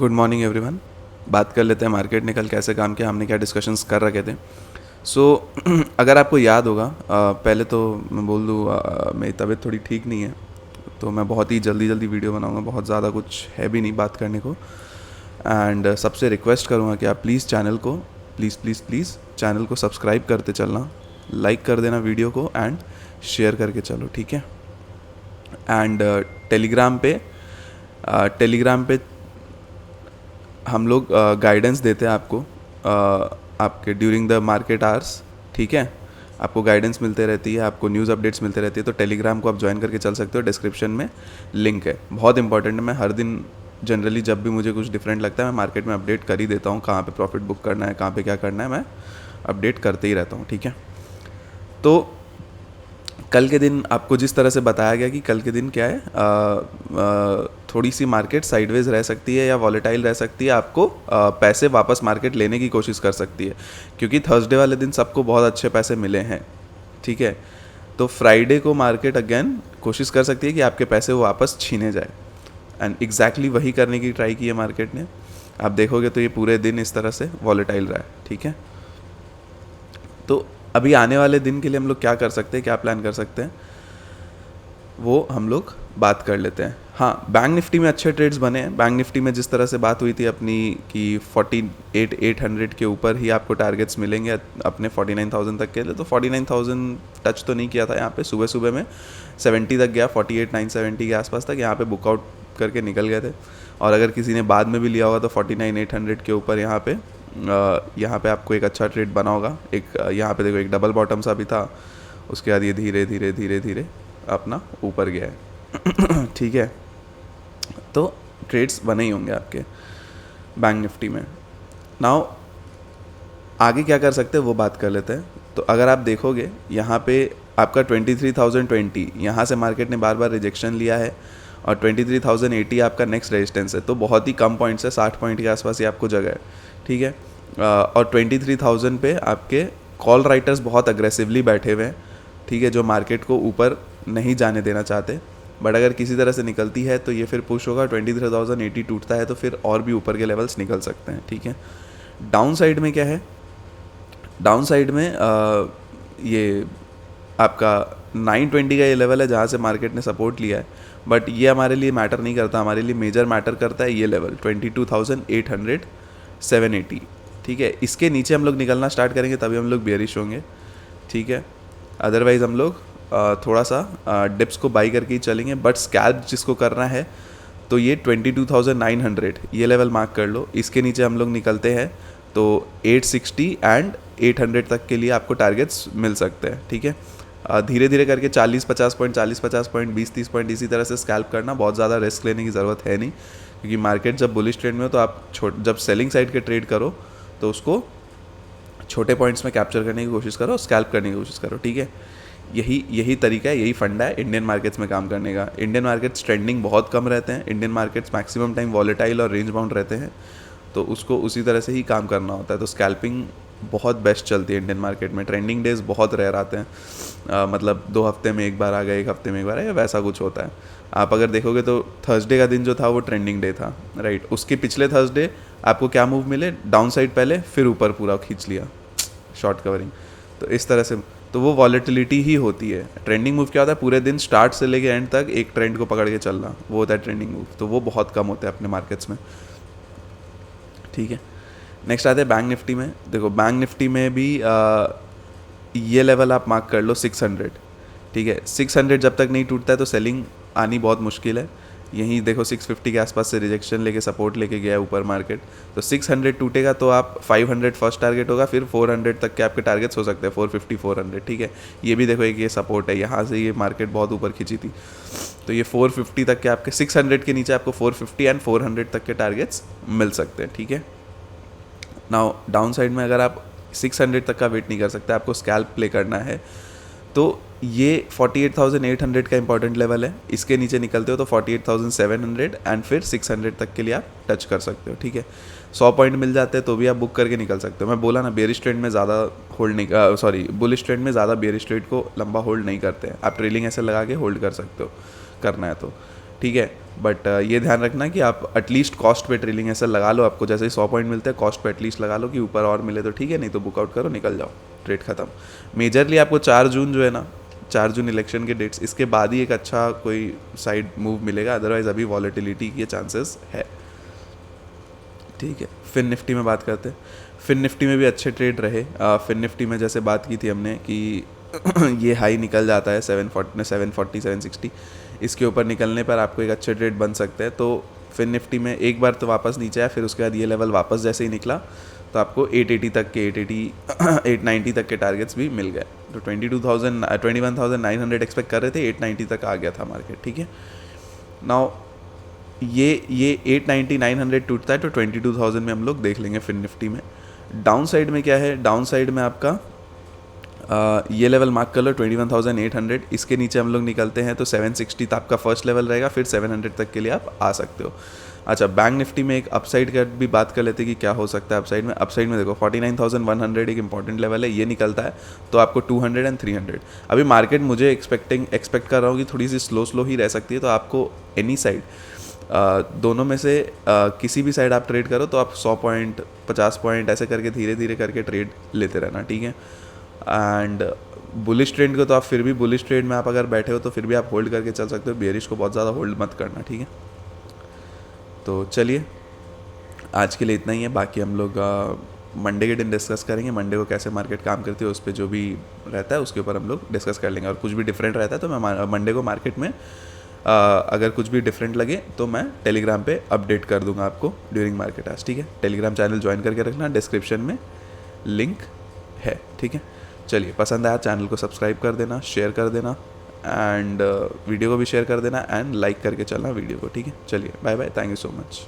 Good morning everyone. बात कर लेते हैं मार्केट ने कल कैसे काम किया, हमने क्या डिस्कशंस कर रखे थे। सो अगर आपको याद होगा, पहले तो मैं बोल दूँ, मेरी तबीयत थोड़ी ठीक नहीं है, तो मैं बहुत ही जल्दी जल्दी वीडियो बनाऊंगा। बहुत ज़्यादा कुछ है भी नहीं बात करने को। एंड सबसे रिक्वेस्ट करूँगा कि आप प्लीज़ चैनल को प्लीज़ चैनल को सब्सक्राइब करते चलना, लाइक कर देना वीडियो को एंड शेयर करके चलो, ठीक है। एंड टेलीग्राम पे हम लोग गाइडेंस देते हैं आपको, आपके ड्यूरिंग द मार्केट आवर्स, ठीक है। आपको गाइडेंस मिलते रहती है, आपको न्यूज़ अपडेट्स मिलते रहती है। तो टेलीग्राम को आप ज्वाइन करके चल सकते हो, डिस्क्रिप्शन में लिंक है। बहुत इंपॉर्टेंट है। मैं हर दिन जनरली जब भी मुझे कुछ डिफरेंट लगता है मैं मार्केट में अपडेट कर ही देता हूँ। कहाँ पे प्रॉफिट बुक करना है, कहाँ पे क्या करना है, मैं अपडेट करते ही रहता हूँ, ठीक है। तो कल के दिन आपको जिस तरह से बताया गया कि कल के दिन क्या है, थोड़ी सी मार्केट साइडवेज रह सकती है या वॉलेटाइल रह सकती है। आपको पैसे वापस मार्केट लेने की कोशिश कर सकती है, क्योंकि थर्सडे वाले दिन सबको बहुत अच्छे पैसे मिले हैं, ठीक है। तो फ्राइडे को मार्केट अगेन कोशिश कर सकती है कि आपके पैसे वो वापस छीने जाए, एंड एग्जैक्टली वही करने की ट्राई की है मार्केट ने। आप देखोगे तो ये पूरे दिन इस तरह से वॉलेटाइल रहा है, ठीक है। तो अभी आने वाले दिन के लिए हम लोग क्या कर सकते हैं, क्या प्लान कर सकते हैं, वो हम लोग बात कर लेते हैं। हाँ, बैंक निफ्टी में अच्छे ट्रेड्स बने हैं। बैंक निफ्टी में जिस तरह से बात हुई थी अपनी कि 48,800 के ऊपर ही आपको टारगेट्स मिलेंगे अपने 49,000 तक के लिए। तो 49,000 टच तो नहीं किया था यहाँ पे, सुबह सुबह में 70 तक गया, 48,970 के आसपास तक यहाँ पे बुकआउट करके निकल गए थे। और अगर किसी ने बाद में भी लिया होगा तो 49,800 के ऊपर यहाँ पे आपको एक अच्छा ट्रेड बना होगा। एक यहाँ पे देखो, एक डबल बॉटम सा भी था, उसके बाद ये धीरे धीरे धीरे धीरे अपना ऊपर गया है ठीक है। तो ट्रेड्स बने ही होंगे आपके बैंक निफ्टी में। नाउ आगे क्या कर सकते हैं वो बात कर लेते हैं। तो अगर आप देखोगे यहाँ पे आपका 23,020 यहाँ से मार्केट ने बार बार रिजेक्शन लिया है, और 23,080 आपका नेक्स्ट रेजिस्टेंस है। तो बहुत ही कम पॉइंट्स है, 60 पॉइंट के आसपास ही आपको जगह है, ठीक है। और 23,000 पे आपके कॉल राइटर्स बहुत अग्रेसिवली बैठे हुए हैं, ठीक है, जो मार्केट को ऊपर नहीं जाने देना चाहते। बट अगर किसी तरह से निकलती है तो ये फिर पुश होगा, 23,080 टूटता है तो फिर और भी ऊपर के लेवल्स निकल सकते हैं, ठीक है। डाउन साइड में क्या है, डाउन साइड में ये आपका 920 का ये लेवल है जहाँ से मार्केट ने सपोर्ट लिया है। बट ये हमारे लिए मैटर नहीं करता, हमारे लिए मेजर मैटर करता है ये लेवल 22,800 780, ठीक है। इसके नीचे हम लोग निकलना स्टार्ट करेंगे तभी हम लोग बेयरिश होंगे, ठीक है। अदरवाइज़ हम लोग थोड़ा सा डिप्स को बाई करके ही चलेंगे। बट स्कैल्प जिसको करना है तो ये 22,900 ये लेवल मार्क कर लो। इसके नीचे हम लोग निकलते हैं तो 860 एंड 800 तक के लिए आपको टारगेट्स मिल सकते हैं, ठीक है। धीरे धीरे करके 40-50 पॉइंट 40-50 पॉइंट 20-30 पॉइंट इसी तरह से स्कैल्प करना, बहुत ज़्यादा रिस्क लेने की ज़रूरत है नहीं, क्योंकि मार्केट जब बुलिश ट्रेड में हो तो आप जब सेलिंग साइड के ट्रेड करो तो उसको छोटे पॉइंट्स में कैप्चर करने की कोशिश करो, स्कैल्प करने की कोशिश करो, ठीक है। यही तरीका है, यही फंडा है इंडियन मार्केट्स में काम करने का। इंडियन मार्केट्स ट्रेंडिंग बहुत कम रहते हैं, Indian markets maximum time volatile और रेंज बाउंड रहते हैं, तो उसको उसी तरह से ही काम करना होता है। तो स्कैल्पिंग बहुत बेस्ट चलती है इंडियन मार्केट में। ट्रेंडिंग डेज बहुत रेयर आते हैं, मतलब 2 हफ्ते में एक बार आ गए, 1 हफ्ते में एक बार आ गए, वैसा कुछ होता है। आप अगर देखोगे तो थर्सडे का दिन जो था वो ट्रेंडिंग डे था, राइट। उसके पिछले थर्सडे आपको क्या मूव मिले, डाउन साइड पहले, फिर ऊपर पूरा खींच लिया, शॉर्ट कवरिंग। तो इस तरह से तो वो वॉलेटिलिटी ही होती है। ट्रेंडिंग मूव क्या होता है, पूरे दिन स्टार्ट से लेके एंड तक एक ट्रेंड को पकड़ के चलना, वो होता है ट्रेंडिंग मूव। तो वो बहुत कम होता है अपने मार्केट्स में, ठीक है। नेक्स्ट आते हैं बैंक निफ्टी में। देखो बैंक निफ्टी में भी ये लेवल आप मार्क कर लो 600, ठीक है। 600 जब तक नहीं टूटता है तो सेलिंग आनी बहुत मुश्किल है। यहीं देखो 650 के आसपास से रिजेक्शन लेके सपोर्ट लेके गया है ऊपर मार्केट। तो 600 टूटेगा तो आप 500 फर्स्ट टारगेट होगा, फिर 400 तक के आपके टारगेट्स हो सकते हैं, 450 400, ठीक है। ये भी देखो एक ये सपोर्ट है, यहाँ से ये मार्केट बहुत ऊपर खींची थी, तो ये 450 तक के आपके 600 के नीचे आपको 450 एंड 400 तक के टारगेट्स मिल सकते हैं, ठीक है। नाउ डाउन साइड में अगर आप 600 तक का वेट नहीं कर सकते, आपको स्कैल्प प्ले करना है, तो ये 48,800 का इंपॉर्टेंट लेवल है। इसके नीचे निकलते हो तो 48,700 एंड फिर 600 तक के लिए आप टच कर सकते हो, ठीक है। 100 पॉइंट मिल जाते हैं तो भी आप बुक करके निकल सकते हो। मैं बोला ना, बेरिश ट्रेंड में ज़्यादा होल्ड नहीं, सॉरी बुलिश ट्रेंड में ज़्यादा बेरिश ट्रेड को लंबा होल्ड नहीं करते हैं। आप ट्रेलिंग ऐसे लगा के होल्ड कर सकते हो, करना है तो, ठीक है। बट ये ध्यान रखना कि आप एटलीस्ट कॉस्ट पे ट्रेलिंग ऐसा लगा लो, आपको जैसे ही 100 पॉइंट मिलते हैं कॉस्ट पे एटलीस्ट लगा लो कि ऊपर और मिले तो ठीक है, नहीं तो बुकआउट करो, निकल जाओ, ट्रेड खत्म। मेजरली आपको 4 जून जो है ना, 4 जून इलेक्शन के डेट्स, इसके बाद ही एक अच्छा कोई साइड मूव मिलेगा, अदरवाइज अभी वॉलेटिलिटी के चांसेस है, ठीक है। फिन निफ्टी में बात करते हैं। फिन निफ्टी में भी अच्छे ट्रेड रहे। फिन निफ्टी में जैसे बात की थी हमने कि ये हाई निकल जाता है 740 760, इसके ऊपर निकलने पर आपको एक अच्छे ट्रेड बन सकते हैं। तो फिन निफ्टी में एक बार तो वापस नीचे आया, फिर उसके बाद ये लेवल वापस जैसे ही निकला तो आपको 880 तक के 890 तक के टारगेट्स भी मिल गए। तो 21,900 एक्सपेक्ट कर रहे थे, 890 तक आ गया था मार्केट, ठीक है। नाउ ये 890 900 टूटता है तो 22,000 में हम लोग देख लेंगे फिन निफ्टी में। डाउन साइड में क्या है, डाउन साइड में आपका ये लेवल मार्क कर लो 21,800, इसके नीचे हम लोग निकलते हैं तो 760 तक आपका फर्स्ट लेवल रहेगा, फिर 700 तक के लिए आप आ सकते हो। अच्छा, बैंक निफ्टी में एक अपसाइड का भी बात कर लेते हैं कि क्या हो सकता है अपसाइड में। अपसाइड में देखो 49,100 एक इंपॉर्टेंट लेवल है, ये निकलता है तो आपको 200 एंड 300। अभी मार्केट मुझे एक्सपेक्ट कर रहा हूँ कि थोड़ी सी स्लो ही रह सकती है, तो आपको एनी साइड दोनों में से किसी भी साइड आप ट्रेड करो तो आप 100 पॉइंट 50 पॉइंट ऐसे करके धीरे धीरे करके ट्रेड लेते रहना, ठीक है। एंड बुलिश ट्रेंड को तो आप फिर भी, बुलिश ट्रेड में आप अगर बैठे हो तो फिर भी आप होल्ड करके चल सकते हो, बेयरिश को बहुत ज़्यादा होल्ड मत करना, ठीक है। तो चलिए आज के लिए इतना ही है, बाकी हम लोग मंडे के दिन डिस्कस करेंगे, मंडे को कैसे मार्केट काम करती है उस पर जो भी रहता है उसके ऊपर हम लोग डिस्कस कर लेंगे। और कुछ भी डिफरेंट रहता है तो मैं मंडे को मार्केट में अगर कुछ भी डिफरेंट लगे तो मैं टेलीग्राम पे अपडेट कर दूंगा आपको ड्यूरिंग मार्केट आज, ठीक है। टेलीग्राम चैनल ज्वाइन करके रखना, डिस्क्रिप्शन में लिंक है, ठीक है। चलिए, पसंद आया चैनल को सब्सक्राइब कर देना, शेयर कर देना एंड वीडियो को भी शेयर कर देना एंड लाइक करके चलना वीडियो को, ठीक है। चलिए, bye bye, thank you so much.